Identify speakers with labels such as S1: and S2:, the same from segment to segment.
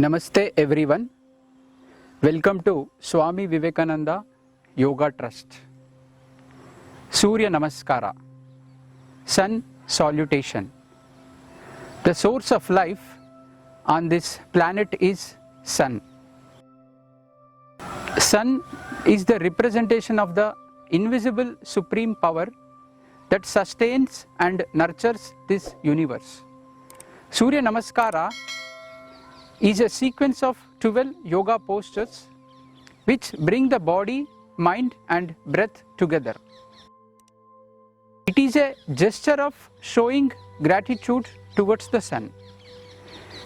S1: Namaste everyone. Welcome to Swami Vivekananda Yoga Trust. Surya Namaskara. Sun salutation. The source of life on this planet is Sun. Sun is the representation of the invisible supreme power that sustains and nurtures this universe. Surya Namaskara is a sequence of 12 yoga postures which bring the body, mind and breath together. It is a gesture of showing gratitude towards the sun.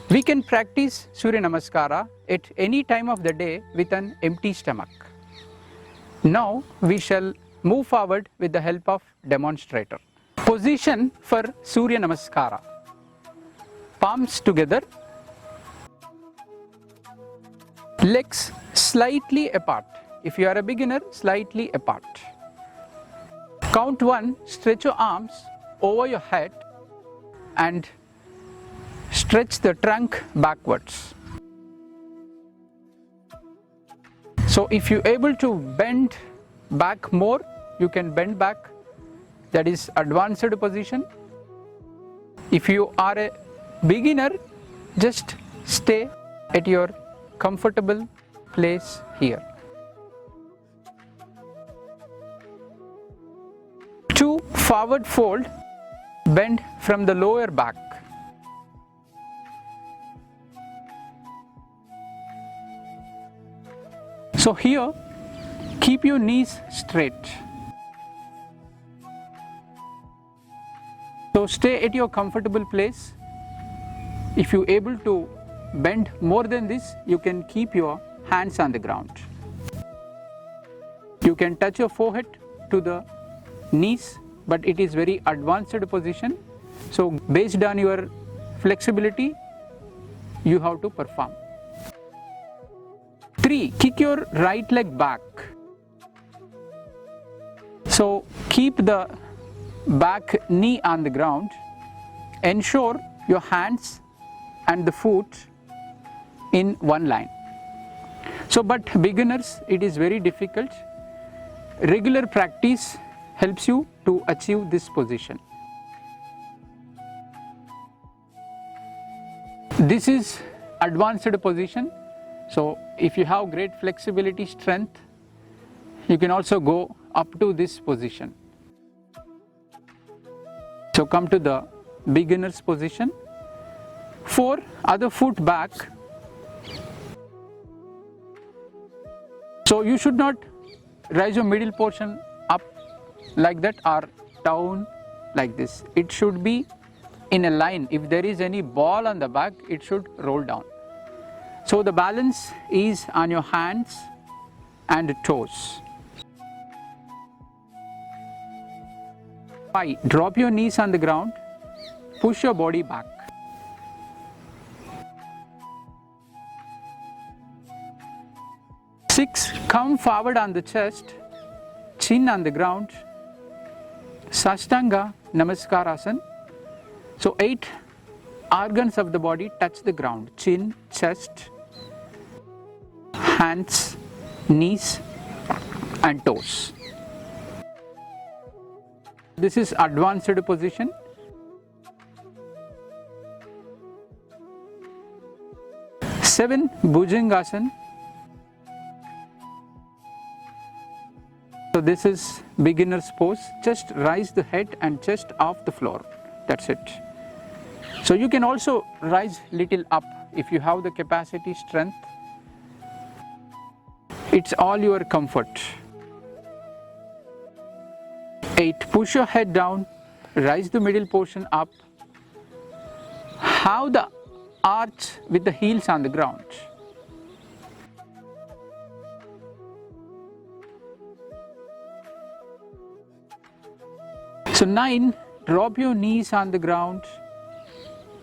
S1: We can practice Surya Namaskara at any time of the day with an empty stomach. Now we shall move forward with the help of demonstrator. Position for Surya Namaskara. Palms together. Legs slightly apart. If you are a beginner, slightly apart. Count 1, stretch your arms over your head and stretch the trunk backwards. So if you are able to bend back more, you can bend back. That is advanced position. If you are a beginner, just stay at your comfortable place here. 2, forward fold, bend from the lower back. So here, keep your knees straight. So stay at your comfortable place. If you are able to bend more than this, you can keep your hands on the ground. You can touch your forehead to the knees, but it is very advanced position. So based on your flexibility, you have to perform. 3, kick your right leg back. So keep the back knee on the ground. Ensure your hands and the foot in one line. So but beginners, it is very difficult. Regular practice helps you to achieve this position. This is advanced position. So if you have great flexibility, strength, you can also go up to this position. So come to the beginner's position. 4, other foot back. So you should not raise your middle portion up like that or down like this. It should be in a line. If there is any ball on the back, it should roll down. So the balance is on your hands and toes. 5, drop your knees on the ground, push your body back. 6, come forward on the chest, chin on the ground, Sashtanga Namaskarasana. So 8 organs of the body touch the ground: chin, chest, hands, knees and toes. This is advanced position. 7, Bhujangasana. So this is beginner's pose. Just rise the head and chest off the floor. That's it. So you can also rise little up if you have the capacity, strength. It's all your comfort. 8, push your head down, rise the middle portion up. Have the arch with the heels on the ground. So 9, drop your knees on the ground,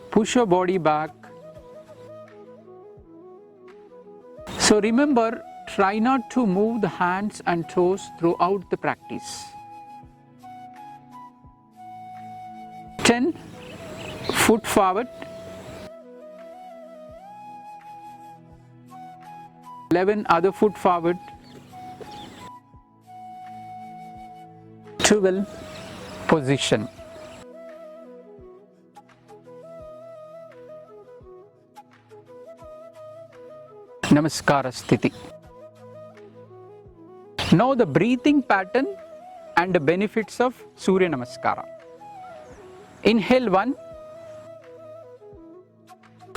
S1: push your body back. So remember, try not to move the hands and toes throughout the practice. 10, foot forward. 11 other foot forward, 12 position. Namaskara Sthiti. Now the breathing pattern and the benefits of Surya Namaskara. Inhale 1.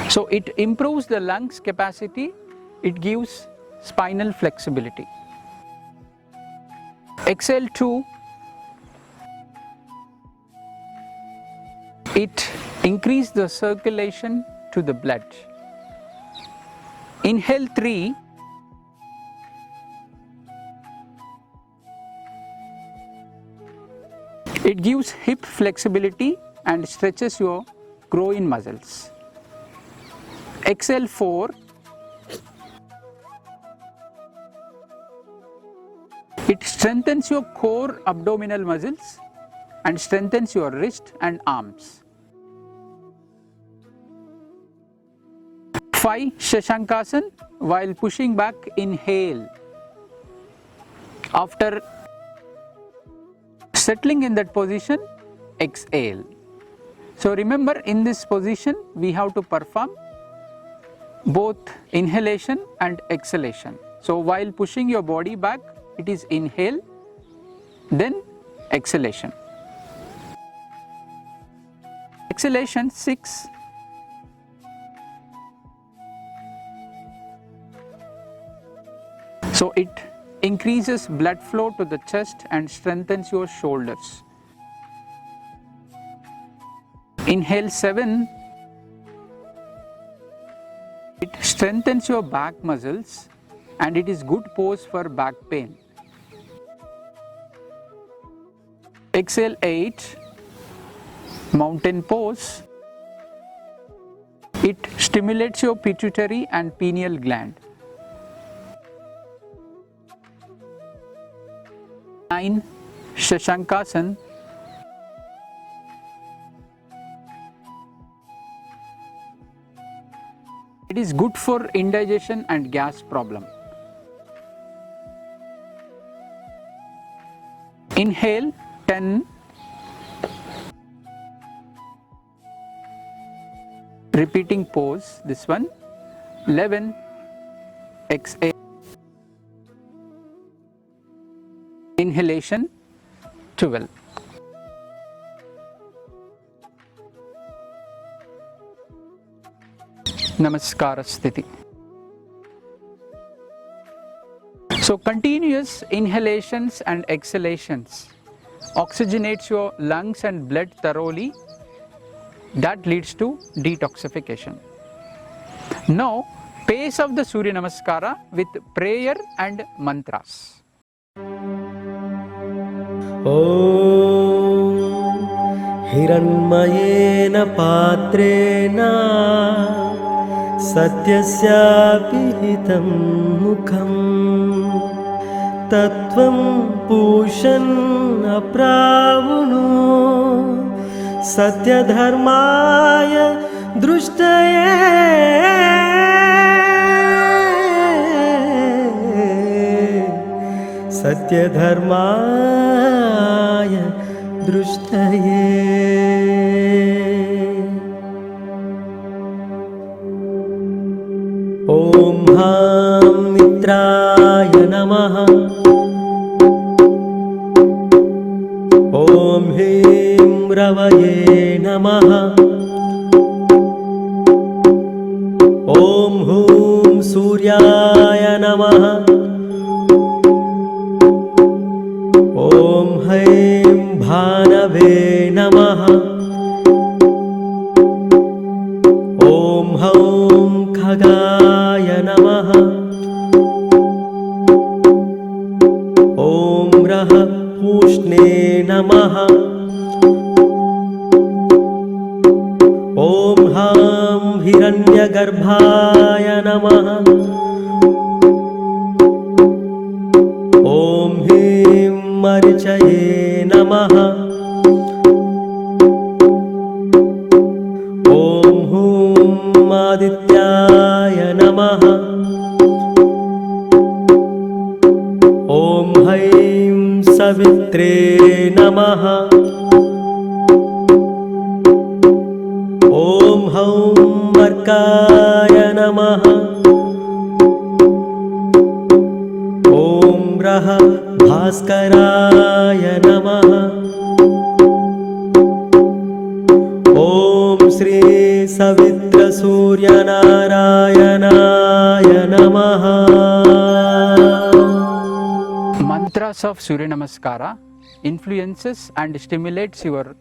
S1: So it improves the lungs capacity, it gives spinal flexibility. Exhale 2. It increases the circulation to the blood. Inhale 3. It gives hip flexibility and stretches your groin muscles. Exhale 4. It strengthens your core abdominal muscles and strengthens your wrist and arms. 5. Shashankasana. While pushing back, inhale. After settling in that position, exhale. So remember, in this position we have to perform both inhalation and exhalation. So while pushing your body back, it is inhale, then exhalation. Exhalation 6. So it increases blood flow to the chest and strengthens your shoulders. Inhale 7. It strengthens your back muscles and it is good pose for back pain. Exhale 8. Mountain pose. It stimulates your pituitary and pineal gland. 9. Shashankasana. It is good for indigestion and gas problem. Inhale 10. Repeating pose, this one. 11. Exhale. Inhalation 12. Namaskara Sthiti. So continuous inhalations and exhalations oxygenates your lungs and blood thoroughly. That leads to detoxification. Now pace of the Surya Namaskara with prayer and mantras.
S2: ॐ हिरण्मयेन पात्रेण सत्यस्यापि हितं मुखम् तत्त्वं पूषन् अप्रावुणो सत्यधर्माय दृष्टये सत्यधर्माय दृष्टये ॐ हां मित्राय नमः ॐ ह्रीं रवये नमः ॐ हूं सूर्याय नमः ॐ हैं भानवे नमः ॐ हौं खगाय नमः ॐ रः पूष्णे नमः ॐ हां हिरण्यगर्भाय नमः ॐ ह्रीं मरीचये नमः ॐ हूं आदित्याय नमः हौं अर्काय नमः। ॐ रः भास्कराय नमः। ॐ श्री सवित्रसूर्यनारायणाय नमः।
S1: Mantras of Surya Namaskara influences and stimulates your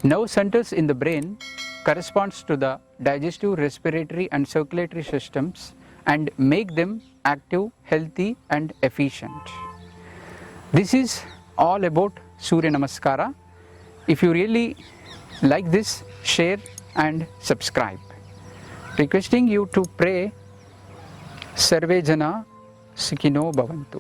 S1: nerve centers in the brain, corresponds to the digestive, respiratory and circulatory systems and make them active, healthy and efficient. This is all about Surya Namaskara. If you really like this, share and subscribe. Requesting you to pray Sarve Jana Sukhino Bhavantu.